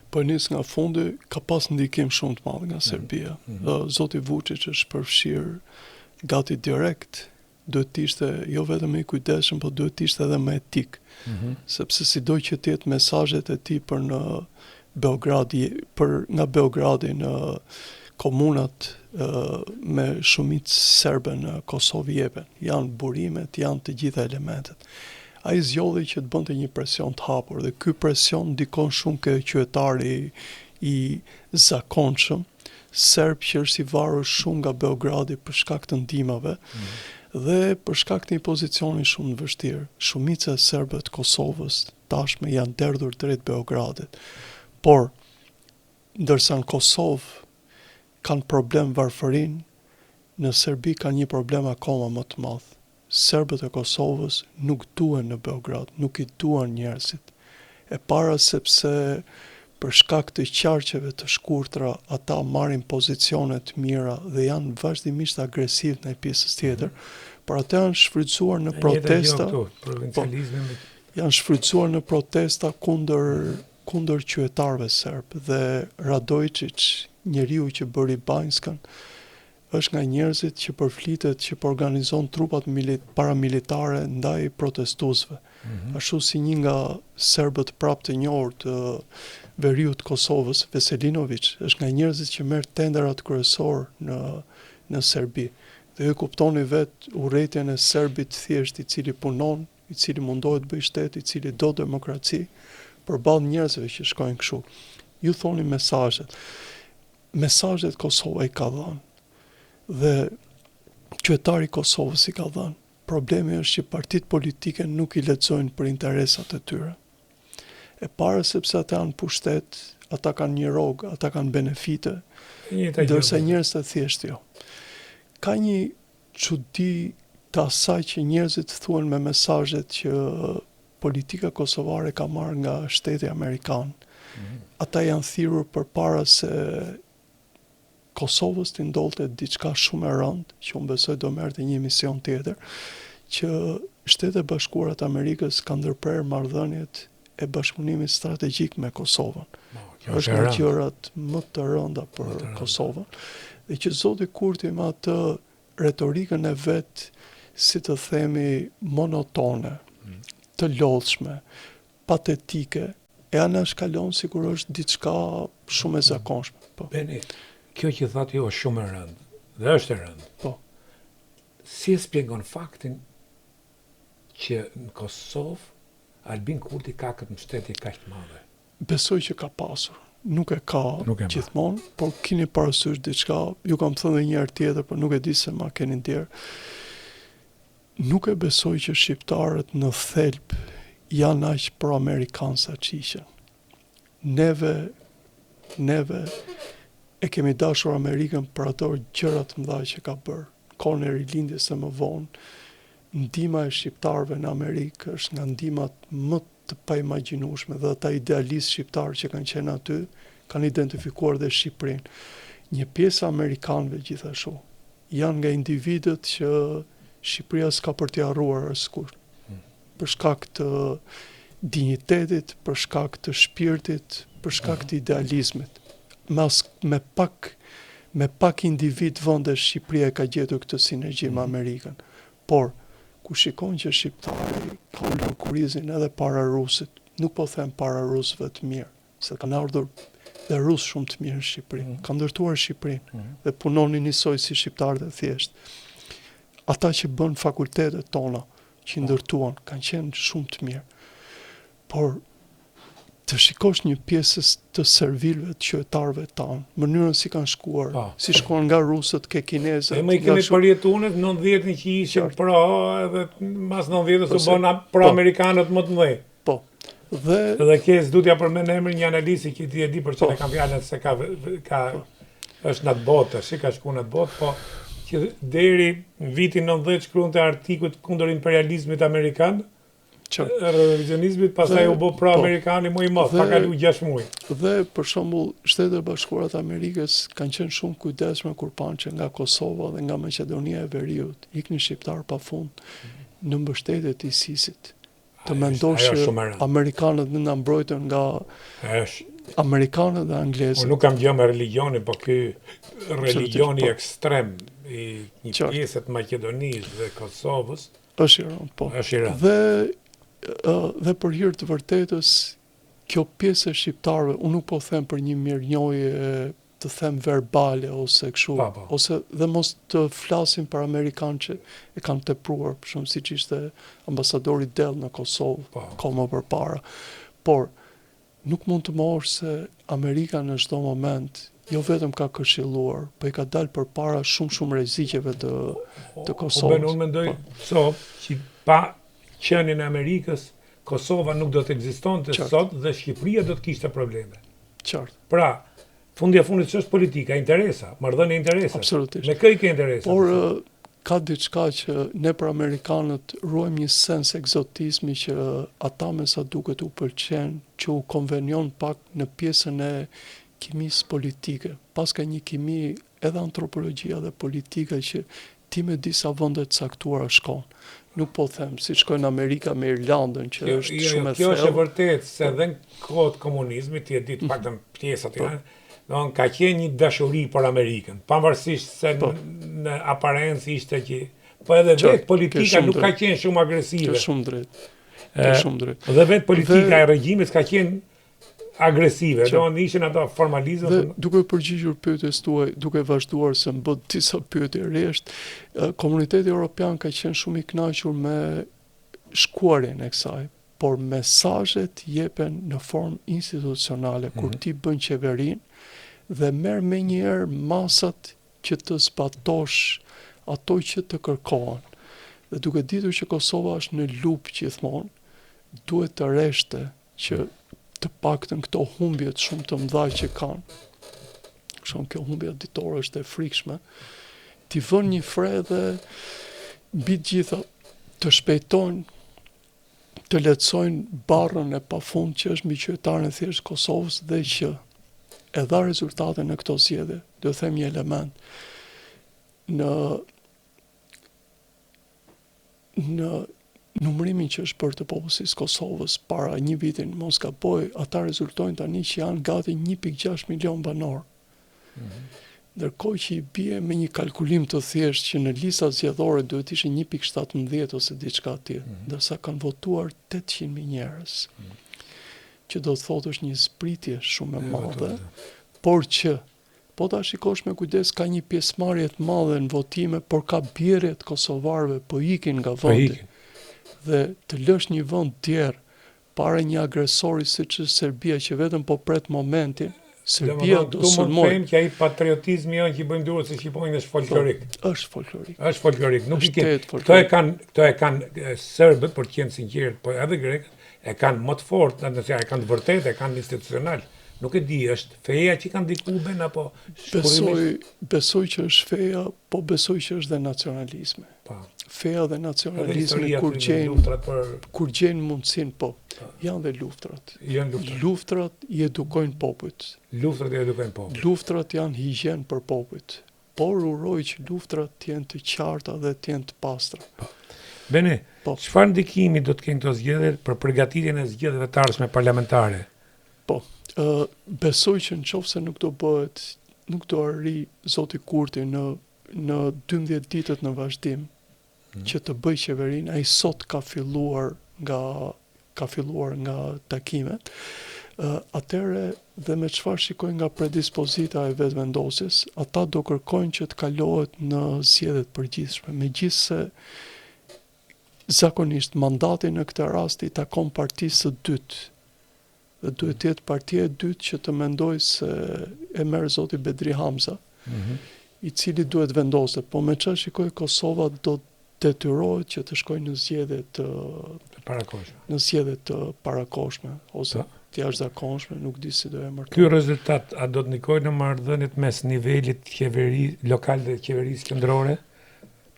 Po nis nga fundi, ka pas ndikim shumë të madh nga Serbia. Zoti Vučić është përfshirë gati direkt, duhet të ishte jo vetëm i kujdesshëm, po duhet të ishte edhe më etik. Sepse sido që të jetë mesazhet e tij për në Beograd, nga Beogradi në komunat me shumicë serbe në Kosovë jepen, janë burimet, janë të gjitha elementet. Ai zgjodhi që të bënte një presion të hapur dhe ky presion ndikon shumë ke qytetari i zakonshëm serb që është i varur shumë nga Beogradi për shkak të ndihmave dhe për shkak të një pozicioni shumë të vështirë. Shumica e serbëve të Kosovës tashmë janë derdhur drejt Beogradit. Por ndërsa në Kosovë kanë problem varfërinë, në Serbi kanë një problem akoma më të madh. Serbët e Kosovës nuk duhen në Beograd, nuk i duan njerëzit. E para sepse për shkak të qarqeve të shkurtra, ata marrin pozicione të mira dhe janë vazhdimisht agresiv në pjesës tjetër, por ata janë shfrytzuar në protesta. Janë shfrytzuar në protesta kundër qytetarëve serb dhe Radojičić, njeriu që bëri Banjskan, është nga njerëzit që përflitet që organizon trupat paramilitare ndaj protestuesve. Ashtu si një nga serbët prapë të njohur të veriut të Kosovës, Veselinović, është nga njerëzit që merr tenderat kryesor në Serbi. Dhe ju kuptoni vetë urrëtitjen e serbit thjesht i cili punon, i cili mundohet të bëjë shtet, i cili do demokraci, përballë njerëzve që shkojnë kështu. Ju thoni mesazhet. Mesazhet Kosova i ka dhënë. Dhe qytetari i Kosovës i ka dhënë. Problemi është që partitë politike nuk i lexojnë për interesat e tyre. E para sepse ata janë pushtet, ata kanë një rrogë, ata kanë benefite, ndërsa njerëzit e thjeshtë jo. Ka një çudi të asaj që njerëzit thuan me mesazhet që politika kosovare ka marrë nga shteti amerikan. Ata janë thirrur përpara se Kosovës të ndodhte diçka shumë e rëndë, që unë besoj do merrte një mision tjetër, që Shtetet Bashkuara të Amerikës kanë ndërprerë marrëdhëniet e bashkëpunimit strategjik me Kosovën. Është nga gjërat më të rënda për Kosovën. Dhe që zoti Kurti me atë retorikën e vet, si të themi, monotone, të lodhshme, patetike, e anashkalon sikur është diçka shumë e zakonshme. Po. Beni, kjo që thatë jo është shumë e rëndë, dhe është e rëndë. Po. Si e spjegon faktin që në Kosovë Albin Kurti ka këtë mbështetje kaq të madhe? Besoj që ka pasur. Nuk e ka gjithmonë, por keni parasysh diçka, ju kam thënë edhe një herë tjetër, por nuk e di se ma keni ndjerë. Nuk e besoj që shqiptarët në thelb janë aq pro-amerikanë sa qishen. Neve e kemi dashur Amerikën për ato gjërat mëdha që ka bërë. Kohën e rilindjes së më vonë, ndihma e shqiptarëve në Amerikë është nga ndihmat më të paimagjinueshme dhe ata idealistë shqiptarë që kanë qenë aty kanë identifikuar dhe Shqipërinë. Një pjesë e amerikanëve gjithashtu janë nga individët që Shqipëria s'ka për t'i harruar askur. Për shkak të dinjitetit, për shkak të shpirtit, për shkak të idealizmit. Me pak individ vendesh Shqipëria ka gjetur këtë sinergji me Amerikën. Por ku shikon që shqiptari ka ulur kurizin edhe para rusit, nuk po them para rusëve të mirë, se kanë ardhur dhe rusë shumë të mirë në Shqipëri, kanë ndërtuar Shqipërinë dhe punonin njësoj si shqiptarët e thjesht. Ata që bën fakultetet tona, që ndërtuan, kanë qenë shumë të mirë. Por të shikosh një pjesës të servilëve të qytetarëve tanë, mënyrën si kanë shkuar, si shkuar nga rusët ke kinezët. E më i kemi përjetuar 90-në që ishin pro, edhe mas 90-s u bën pro-amerikanët më të mëdhenj. Po. Dhe ke s'dutja përmend emrin një analisti që ti e di për çfarë ka fjalën se ka është në atë botë, si ka shkuar në atë botë, po që deri në vitin 90 shkruante artikuj kundër imperializmit amerikan. revizionizmit, pastaj u bë pro-amerikani më i madh, pa kalu 6 muaj. Dhe për shembull, Shtetet e Bashkuara të Amerikës kanë qenë shumë kujdesshme kur panë që nga Kosova dhe nga Maqedonia e Veriut iknin shqiptar pafund në mbështetje të ISIS-it. Të mendosh që amerikanët na mbrojtën nga amerikanët dhe anglezët. Unë nuk kam gjë me religionin, po ky religioni ekstrem i një pjesë të Maqedonisë dhe Kosovës është iron, po. Dhe për hir të vërtetës, kjo pjesë e shqiptarëve, unë nuk po them për një mirënjohje të them verbale ose kështu, ose dhe mos të flasim për amerikanë që e kanë tepruar, për shembull siç ishte ambasadori Dell në Kosovë, kohë më përpara. Por nuk mund të mohosh se Amerika në çdo moment jo vetëm ka këshilluar, po i ka dalë përpara shumë rreziqeve të Kosovës. Unë mendoj që pa qenin e Amerikës, Kosova nuk do të ekzistonte sot dhe Shqipëria do të kishte probleme. Qartë. Pra, fundi e fundit ç'është politika, interesa, marrëdhënie interesa. Absolutisht. Me kë i ke interesa? Por ka diçka që ne për amerikanët ruajmë një sens egzotizmi që ata me sa duket u pëlqen, që u konvenion pak në pjesën e kimisë politike. Pas ka një kimi edhe antropologjia dhe politika që ti me disa vende të caktuara shkon. Nuk po them si shkojnë Amerika me Irlandën që është shumë e thellë. Kjo është e vërtetë se edhe në kohët e komunizmit, ti e di të paktën pjesat e ka qenë një dashuri për Amerikën, pavarësisht se në aparencë ishte që po edhe vetë politika nuk ka qenë shumë agresive. Është shumë drejt. Dhe vetë politika e regjimit ka qenë agresive, do në ishin ato formalizëm. Dhe duke përgjigjur pyetjes tuaj, duke vazhduar se më bët disa pyetje rresht, komuniteti evropian ka qenë shumë i kënaqur me shkuarjen e kësaj, por mesazhet jepen në formë institucionale kur ti bën qeverinë dhe merr menjëherë masat që të zbatosh ato që të kërkohen. Dhe duke ditur që Kosova është në lupë gjithmonë, duhet të reshte që të paktën këto humbjet shumë të mëdha që kanë. Shumë kjo humbja ditore është e frikshme. Ti vën një fre dhe mbi gjitha të shpejtojnë, të lehtësojnë barrën e pafund që është mbi qytetarën e thjeshtë Kosovës dhe që e dha rezultate në këto zgjedhje. Do të them një element në numërimin që është bërë të popullsisë Kosovës para një vitin, mos gaboj, ata rezultojnë tani që janë gati 1.6 milion banor. Ndërkohë që i bie me një kalkulim të thjeshtë që në lista zgjedhore duhet ishte 1.17 ose diçka tjetër, ndërsa kanë votuar 800.000 njerëz. Që do të thotë është një zbritje shumë e madhe, por që po ta shikosh me kujdes ka një pjesëmarrje të madhe në votime, por ka bjerje të kosovarëve po ikin nga vendi. Dhe të lësh një vend tjerë para një agresori siç është Serbia që vetëm po pret momentin, Serbia do sulmoj. Them që ai patriotizmi janë që bëjnë duhet se shqipojnë është folklorik. Është folklorik. Është folklorik. Nuk i ke. Këto e kanë serbët, për të qenë sinqert, po edhe grekët e kanë më të fortë, nëse e kanë të vërtetë, e kanë institucional. Nuk e di, është feja që kanë ndikuar apo besoj që është feja, po besoj që është dhe nacionalizmi. Feja dhe nacionalizmi kur gjejnë mundësinë, po, janë dhe luftrat. Luftrat i edukojnë popujt. Luftrat janë higjen për popujt. Por uroj që luftrat të jenë të qarta dhe të jenë të pastra. Bene, çfarë ndikimi do të kenë këto zgjedhje për përgatitjen e zgjedhjeve të ardhshme parlamentare? Po, besoj që nëse nuk do arri zoti Kurti në 12 ditët në vazhdim që të bëj qeverinë, ai sot ka filluar nga takimet. Atëre dhe me çfarë shikojnë nga predispozita e vetëvendosjes, ata do kërkojnë që të kalohet në zgjedhje të përgjithshme, megjithse zakonisht mandati në këtë rast i takon partisë së dytë. Dhe duhet të jetë partia e dytë që të mendojë se e merr zoti Bedri Hamza, i cili duhet vendoset, po me çfarë shikoj Kosova do detyrohet që të shkojë në zgjedhje të parakoshme ose të jashtëzakonshme, nuk di si do emërtojë. Ky rezultat a do të ndikojë në marrëdhëniet mes nivelit lokal dhe qeverisë qendrore?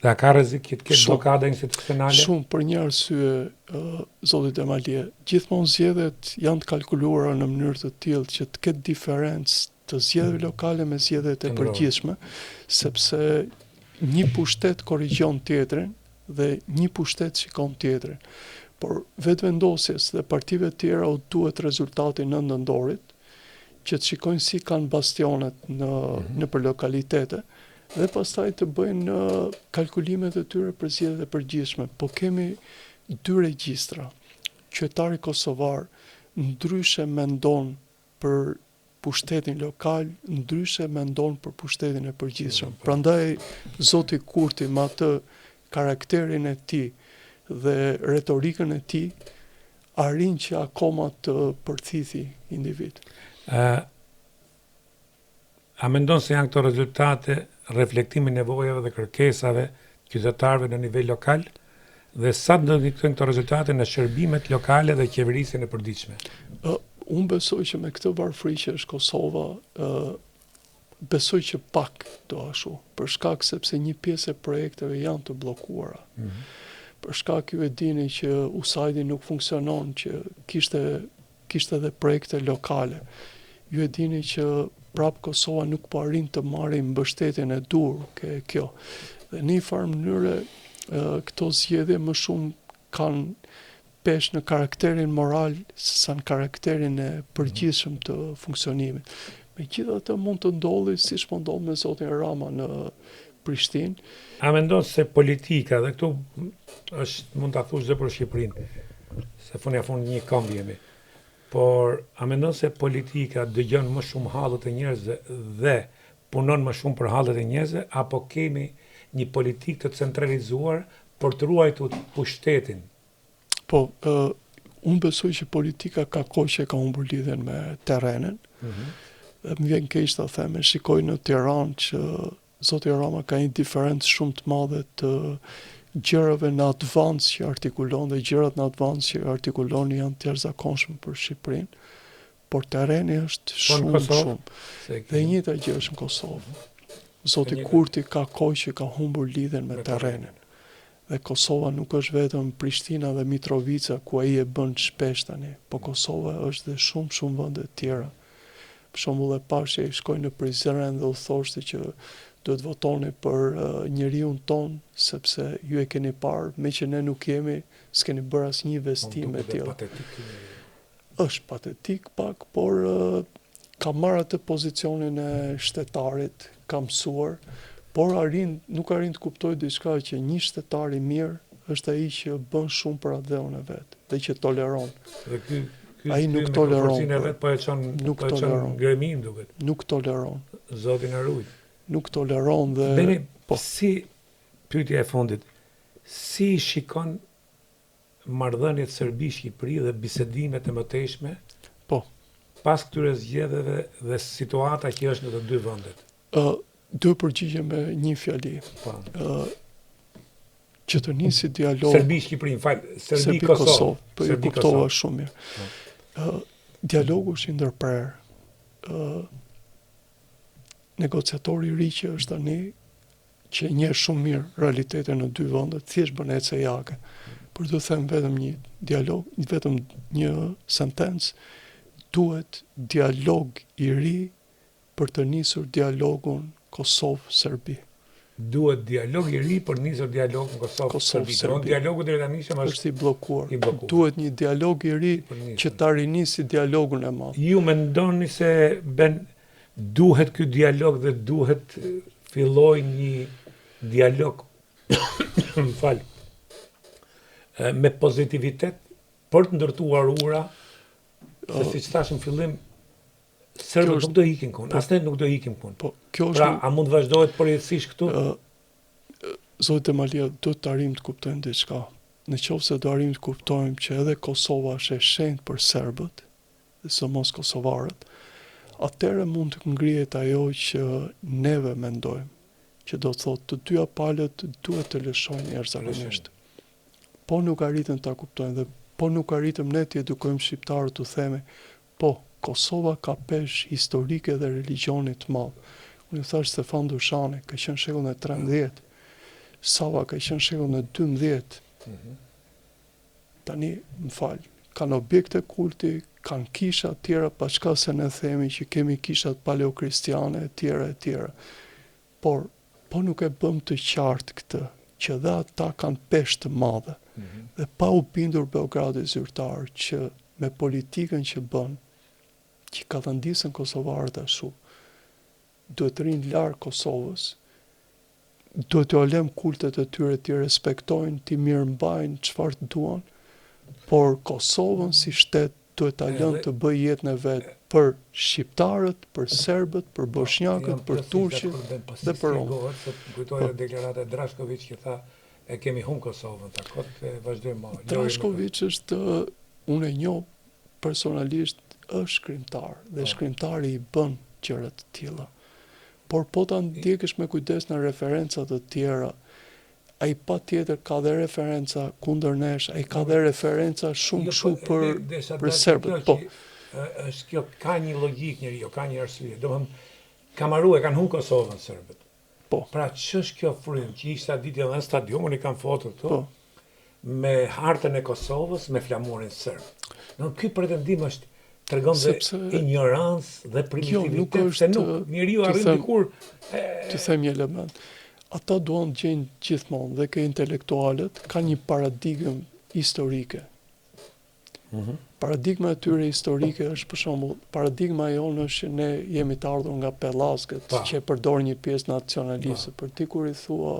Dhe a ka rrezik që të ketë Shumë. blokada institucionale? Shumë për një arsye, zoti Demalje, gjithmonë zgjedhjet janë të kalkuluara në mënyrë të tillë që të ketë diferencë të zgjedhjeve lokale me zgjedhjet e Qendrore. përgjithshme, sepse një pushtet korrigjon tjetrin dhe një pushtet shikon tjetrin. Por vetëvendosjes dhe partive tjera u duhet rezultati nëndorit, që të shikojnë si kanë bastionet në për lokalitete, dhe pastaj të bëjnë kalkulimet e tyre për zgjedhjet e përgjithshme. Po kemi dy regjistra. Qytetari kosovar ndryshe mendon për pushtetin lokal, ndryshe mendon për pushtetin e përgjithshëm. Prandaj zoti Kurti me atë karakterin e tij dhe retorikën e tij arrin që akoma të përthithi individ. A mendon se janë këto rezultate reflektimi nevojave dhe kërkesave qytetarëve në nivel lokal dhe sa do të këtojnë këto rezultate në shërbimet lokale dhe qeverisjen e përditshme? Unë besoj që me këtë varfëri që është Kosova, besoj që pak do ashtu, për shkak sepse një pjesë e projekteve janë të bllokuara. Për shkak ju e dini që USAID-i nuk funksionon, që kishte edhe projekte lokale. Ju e dini që prapë Kosova nuk po arrin të marrë mbështetjen e dur ke kjo. Dhe në një farë mënyre këto zgjedhje më shumë kanë pesh në karakterin moral sesa në karakterin e përgjithshëm të funksionimit. Megjithatë mund të ndodhi siç po ndodh me zotin Rama në Prishtinë. A mendon se politika, dhe këtu mund ta thush dhe për Shqipërinë, se fund një këmbë jemi. Por a mendon se politika dëgjon më shumë hallet e njerëzve dhe punon më shumë për hallet e njerëzve, apo kemi një politikë të centralizuar për të ruajtur pushtetin? Po, unë besoj që politika ka kohë që ka humbur lidhjen me terrenin. Dhe më vjen keq ta them, shikoj në Tiranë që zoti Rama ka një diferencë shumë të madhe të gjërave në advance që artikulon dhe gjërat në advance që artikulon janë të jashtëzakonshme për Shqipërinë, por terreni është shumë. Dhe njëjta gjë është në Kosovë. Zoti Kurti ka kohë që ka humbur lidhjen me terrenin. Dhe Kosova nuk është vetëm Prishtina dhe Mitrovica ku ai e bën shpesh tani, po Kosova është dhe shumë vende të tjera. Për shembull e pash që ai shkoi në Prizren dhe u thoshte që do të votoni për njeriun ton, sepse ju e keni parë, me që ne nuk jemi, s'keni bërë asnjë investim e tillë. Është patetik pak, por ka marrë atë pozicionin e shtetarit, ka mësuar, por nuk arrin të kuptoj diçka që një shtetar i mirë është ai që bën shumë për atë dheun e vet, dhe që toleron. Ai nuk toleron. Nuk toleron. Gremin duket. Nuk toleron. Zotin e ruaj. Nuk toleron dhe... Bene, si, pyetja e fundit, si shikon marrëdhëniet Serbi-Shqipëri dhe bisedimet e mëtejshme pas këtyre zgjedhjeve dhe situata që është në të dy vendet? Do përgjigjem me një fjali. Që të nisi dialog... Serbi-Shqipëri, Serbi-Kosovë. Po e kuptova shumë mirë. Dialogu është i ndërprer. Negociatori i ri që është tani, që njeh shumë mirë realitetin në dy vendet, thjesht bën ecë jake. Por do të them vetëm një dialog, vetëm një sentencë, duhet dialog i ri për të nisur dialogun Kosovë-Serbi. Duhet dialog i ri për nisur dialogun Kosovë-Serbi. Dialogu deri tani është i bllokuar. Duhet një dialog i ri që ta rinisi dialogun e madh. Ju mendoni se duhet ky dialog dhe duhet filloj një dialog me pozitivitet për të ndërtuar ura, se siç thash në fillim, serbët nuk do ikin kun, asnjë nuk do ikim kun. Pra, a mund vazhdohet përjetësisht këtu? Zoti Demalia, do të arrim të kuptojmë diçka. Në qoftë se do arrim të kuptojmë që edhe Kosova është e shenjtë për serbët, dhe sëmos kosovarët, atëherë mund të ngrihet ajo që neve mendojmë, që do të thotë të dyja palët duhet të lëshojnë jashtëzakonisht. Po nuk arritëm ta kuptojmë dhe po nuk arritëm ne të edukojmë shqiptarët të themi, po Kosova ka peshë historike dhe religjionit të madh. Unë thash Stefan Dushani, ka qenë shekullin e 13. Sava ka qenë shekull në 12. Tani, më falë, kanë objekte kulti, kanë kisha tjera, pa çka se ne themi që kemi kishat paleokristiane e tjera. Por, po nuk e bëm të qartë këtë, që dhe ata kanë peshë të madhe. Dhe pa u bindur Beogradi zyrtar që me politikën që bën, që ka të ndisën kosovarët ashtu, duhet të rinë larg Kosovës, duhet t'u lëm kultet e tyre t'i respektojnë, t'i mirëmbajnë çfarë të duan, por Kosovën si shtet duhet ta lënë të bëjë jetën e vet për shqiptarët, për serbët, për bosnjakët, për turqit dhe për romë. Kujtoja deklarata e Drašković që tha e kemi humbur Kosovën, takot e vazhdojmë më. Drašković është, unë e njoh personalisht, është shkrimtar dhe shkrimtari i bën gjëra të tilla. Por po ta ndjekësh me kujdes në referenca të tjera, ai patjetër ka dhe referenca kundër nesh, ai ka dhe referenca shumë për serbët. Po. Është kjo ka një logjik njeriu, ka një arsye. Domethënë Kamaru e kanë humbur Kosovën serbët. Po. Pra ç'është kjo frym që ishte atë ditë në stadiumin, i kanë foto këtu. Po. Me hartën e Kosovës me flamurin serb. Në ky pretendim është tregon dhe ignorancë dhe primitivitet, se nuk njeriu arrin dikur. Të them një element. Ata duan të gjejnë gjithmonë dhe ke intelektualët kanë një paradigmë historike. Paradigma e tyre historike është për shembull, paradigma jonë është që ne jemi të ardhur nga Pellaskët, që e përdor një pjesë nacionaliste. Për ti kur i thua,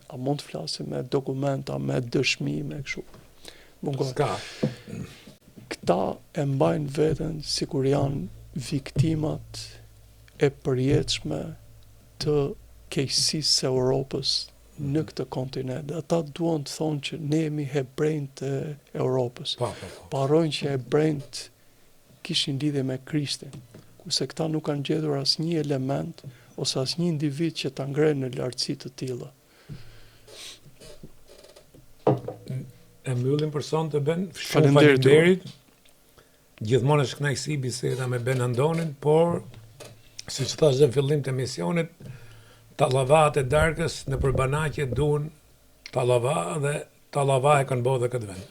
a mund të flasim me dokumenta, me dëshmi, me kështu. Ska. Këta e mbajnë veten sikur janë viktimat e përjetshme të keqësisë së Europës në këtë kontinent. Ata duan të thonë që ne jemi hebrejt e Europës. Parojnë që hebrejt kishin lidhje me Krishtin, kurse këta nuk kanë gjetur asnjë element ose asnjë individ që ta ngrenë në lartësi të tilla. E mbyllim për sonte Ben. Faleminderit. Gjithmonë është kënaqësi biseda me Ben Andonin, por siç thash në fillim të emisionit, tallavat e darkës në përbanaqe duan tallava dhe tallava e kanë bodhë këtë vend.